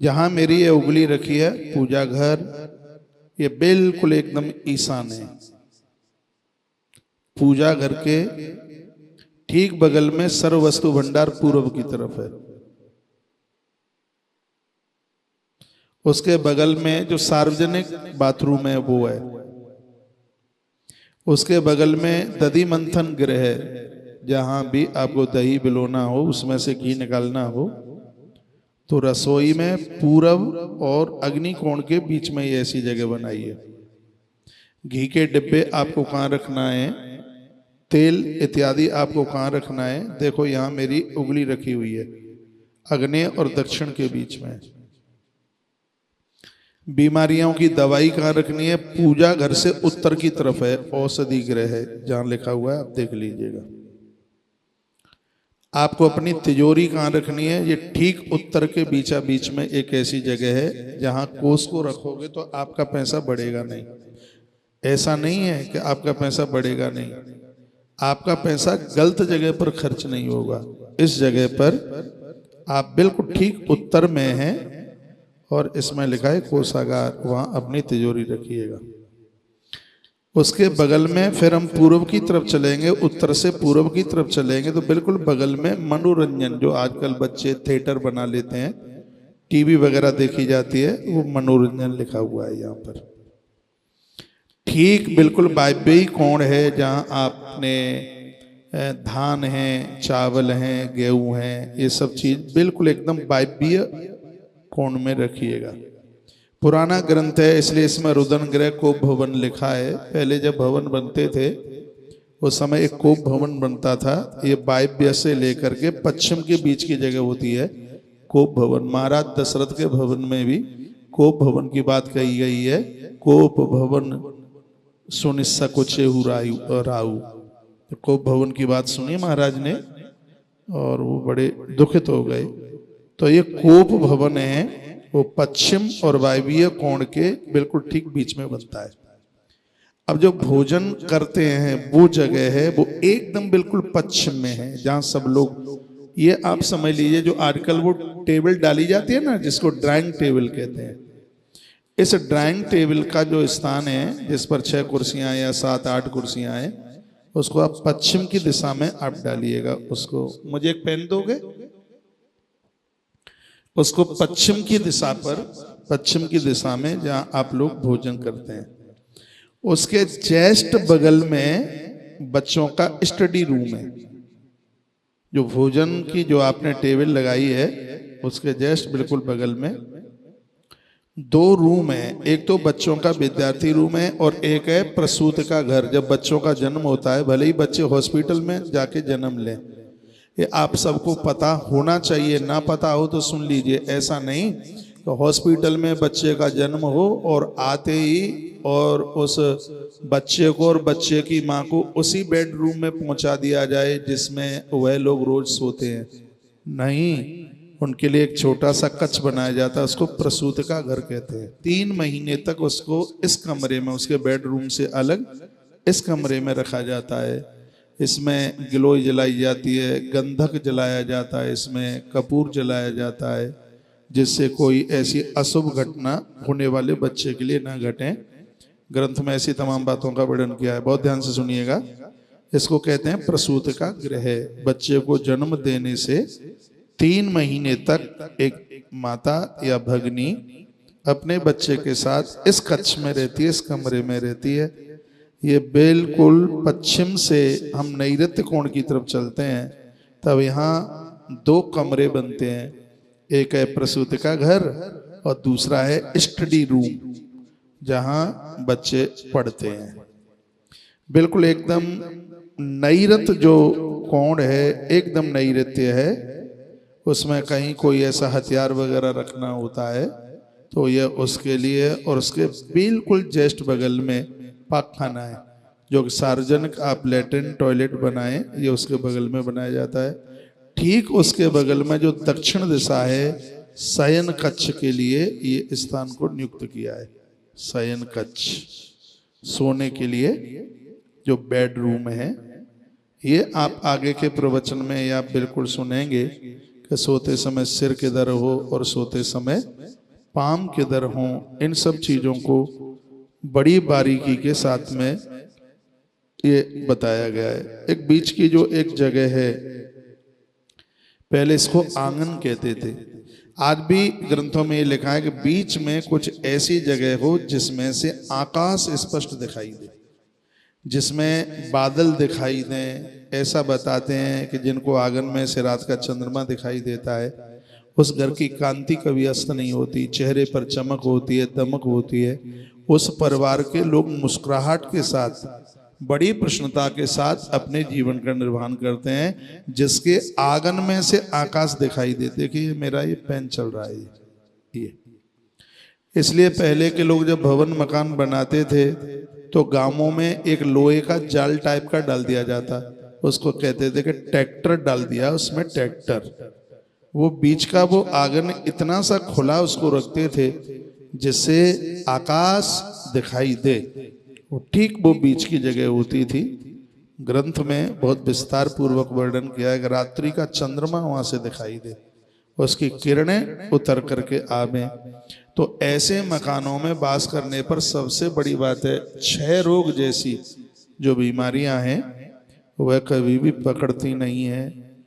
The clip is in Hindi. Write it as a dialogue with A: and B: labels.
A: जहां मेरी ये उंगली रखी है पूजा घर, ये बिल्कुल एकदम ईशान है। पूजा घर के ठीक बगल में सर्व वस्तु भंडार पूर्व की तरफ है। उसके बगल में जो सार्वजनिक बाथरूम है वो है। उसके बगल में दधि मंथन गृह है, जहां भी आपको दही बिलोना हो, उसमें से घी निकालना हो, तो रसोई में पूरब और अग्निकोण के बीच में ये ऐसी जगह बनाई है। घी के डिब्बे आपको कहाँ रखना है, तेल इत्यादि आपको कहाँ रखना है। देखो यहाँ मेरी उंगली रखी हुई है, अग्नि और दक्षिण के बीच में। बीमारियों की दवाई कहाँ रखनी है, पूजा घर से उत्तर की तरफ है, औषधि गृह है जहां लिखा हुआ है, आप देख लीजिएगा। आपको अपनी तिजोरी कहाँ रखनी है, ये ठीक उत्तर के बीचा बीच में एक ऐसी जगह है जहां कोष को रखोगे तो आपका पैसा बढ़ेगा नहीं। ऐसा नहीं है कि आपका पैसा बढ़ेगा नहीं, आपका पैसा गलत जगह पर खर्च नहीं होगा। इस जगह पर आप बिल्कुल ठीक उत्तर में हैं और इसमें लिखा है कोषागार, वहां अपनी तिजोरी रखिएगा। उसके बगल में फिर हम पूर्व की तरफ चलेंगे, उत्तर से पूर्व की तरफ चलेंगे तो बिल्कुल बगल में मनोरंजन, जो आजकल बच्चे थिएटर बना लेते हैं, टीवी वगैरह देखी जाती है, वो मनोरंजन लिखा हुआ है यहाँ पर। ठीक बिल्कुल वायव्यी कोण है जहाँ आपने धान है, चावल हैं, गेहूं हैं, ये सब चीज बिल्कुल एकदम वायव्य कोण में रखिएगा। पुराना ग्रंथ है इसलिए इसमें रुदन गृह कोप भवन लिखा है। पहले जब भवन बनते थे उस समय एक कोप भवन बनता था, ये वायव्य से लेकर के पश्चिम के बीच की जगह होती है कोप भवन। महाराज दशरथ के भवन में भी कोप भवन की बात कही गई है। कोप भवन सुनिस्सा को चेहू राहु, तो कोप भवन की बात सुनी महाराज ने और वो बड़े दुखित हो गए। तो ये कोप भवन है, वो पश्चिम और वायव्य कोण के बिल्कुल ठीक बीच में बनता है। अब जो भोजन करते हैं वो जगह है वो एकदम बिल्कुल पश्चिम में है, जहां सब लोग, ये आप समझ लीजिए जो आजकल वो टेबल डाली जाती है ना, जिसको ड्राइंग टेबल कहते हैं, इस ड्राइंग टेबल का जो स्थान है जिस पर 6 कुर्सियां या 7-8 कुर्सियां हैं, उसको आप पश्चिम की दिशा में आप डालिएगा। उसको मुझे एक पेन दोगे, उसको पश्चिम की दिशा पर, पश्चिम की दिशा में जहां आप लोग भोजन करते हैं, उसके जस्ट बगल में बच्चों का स्टडी रूम है। जो भोजन की जो आपने टेबल लगाई है उसके जस्ट बिल्कुल बगल में 2 रूम है। एक तो बच्चों का विद्यार्थी रूम है और एक है प्रसूत का घर। जब बच्चों का जन्म होता है, भले ही बच्चे हॉस्पिटल में जाके जन्म लें, ये आप सबको पता होना चाहिए, ना पता हो तो सुन लीजिए। ऐसा नहीं तो हॉस्पिटल में बच्चे का जन्म हो और आते ही और उस बच्चे को और बच्चे की माँ को उसी बेडरूम में पहुंचा दिया जाए जिसमें वह लोग रोज सोते हैं। नहीं, उनके लिए एक छोटा सा कक्ष बनाया जाता है, उसको प्रसूत का घर कहते हैं। 3 महीने तक उसको इस कमरे में, उसके बेडरूम से अलग इस कमरे में रखा जाता है। इसमें गिलोय जलाई जाती है, गंधक जलाया जाता है, इसमें कपूर जलाया जाता है, जिससे कोई ऐसी अशुभ घटना होने वाले बच्चे के लिए ना घटे। ग्रंथ में ऐसी तमाम बातों का वर्णन किया है, बहुत ध्यान से सुनिएगा। इसको कहते हैं प्रसूत का गृह। बच्चे को जन्म देने से 3 महीने तक एक माता या भगनी अपने बच्चे के साथ इस कक्ष में रहती है, इस कमरे में रहती है। ये बिल्कुल पश्चिम से हम नैऋत्य कोण की तरफ चलते हैं तब यहाँ 2 कमरे बनते हैं, एक है प्रसूत का घर और दूसरा है स्टडी रूम जहाँ बच्चे पढ़ते हैं। बिल्कुल एकदम नैऋत्य जो कोण है एकदम नैऋत्य है, उसमें कहीं कोई ऐसा हथियार वगैरह रखना होता है तो यह उसके लिए, और उसके बिल्कुल जस्ट बगल में पाकखाना है, जो सार्वजनिक आप लैट्रिन टॉयलेट बनाएं, ये उसके बगल में बनाया जाता है। ठीक उसके बगल में जो दक्षिण दिशा है, शयन कक्ष के लिए ये स्थान को नियुक्त किया है। शयन कक्ष, सोने के लिए जो बेडरूम है, ये आप आगे के प्रवचन में या बिल्कुल सुनेंगे कि सोते समय सिर किधर हो और सोते समय पाम किधर हो। इन सब चीज़ों को बड़ी बारीकी के साथ में ये बताया गया है। एक बीच की जो एक जगह है, पहले इसको आंगन कहते थे, आज भी ग्रंथों में ये लिखा है कि बीच में कुछ ऐसी जगह हो जिसमें से आकाश स्पष्ट दिखाई दे, जिसमें बादल दिखाई दें। ऐसा बताते हैं कि जिनको आंगन में से रात का चंद्रमा दिखाई देता है, उस घर की कांति कभी अस्त नहीं होती, चेहरे पर चमक होती है, दमक होती है। उस परिवार के लोग मुस्कुराहट के साथ, बड़ी प्रसन्नता के साथ अपने जीवन का निर्वहन करते हैं, जिसके आंगन में से आकाश दिखाई देते कि ये मेरा ये पेन चल रहा है ये। इसलिए पहले के लोग जब भवन मकान बनाते थे तो गांवों में एक लोहे का जाल टाइप का डाल दिया जाता, उसको कहते थे कि ट्रैक्टर डाल दिया उसमें ट्रैक्टर। वो बीच का वो आंगन इतना सा खुला उसको रखते थे जिससे आकाश दिखाई दे। वो ठीक वो बीच की जगह होती थी। ग्रंथ में बहुत विस्तार पूर्वक वर्णन किया है कि रात्रि का चंद्रमा वहां से दिखाई दे, उसकी किरणें उतर करके आवे। तो ऐसे मकानों में वास करने पर सबसे बड़ी बात है, क्षय रोग जैसी जो बीमारियां हैं वह कभी भी पकड़ती नहीं है।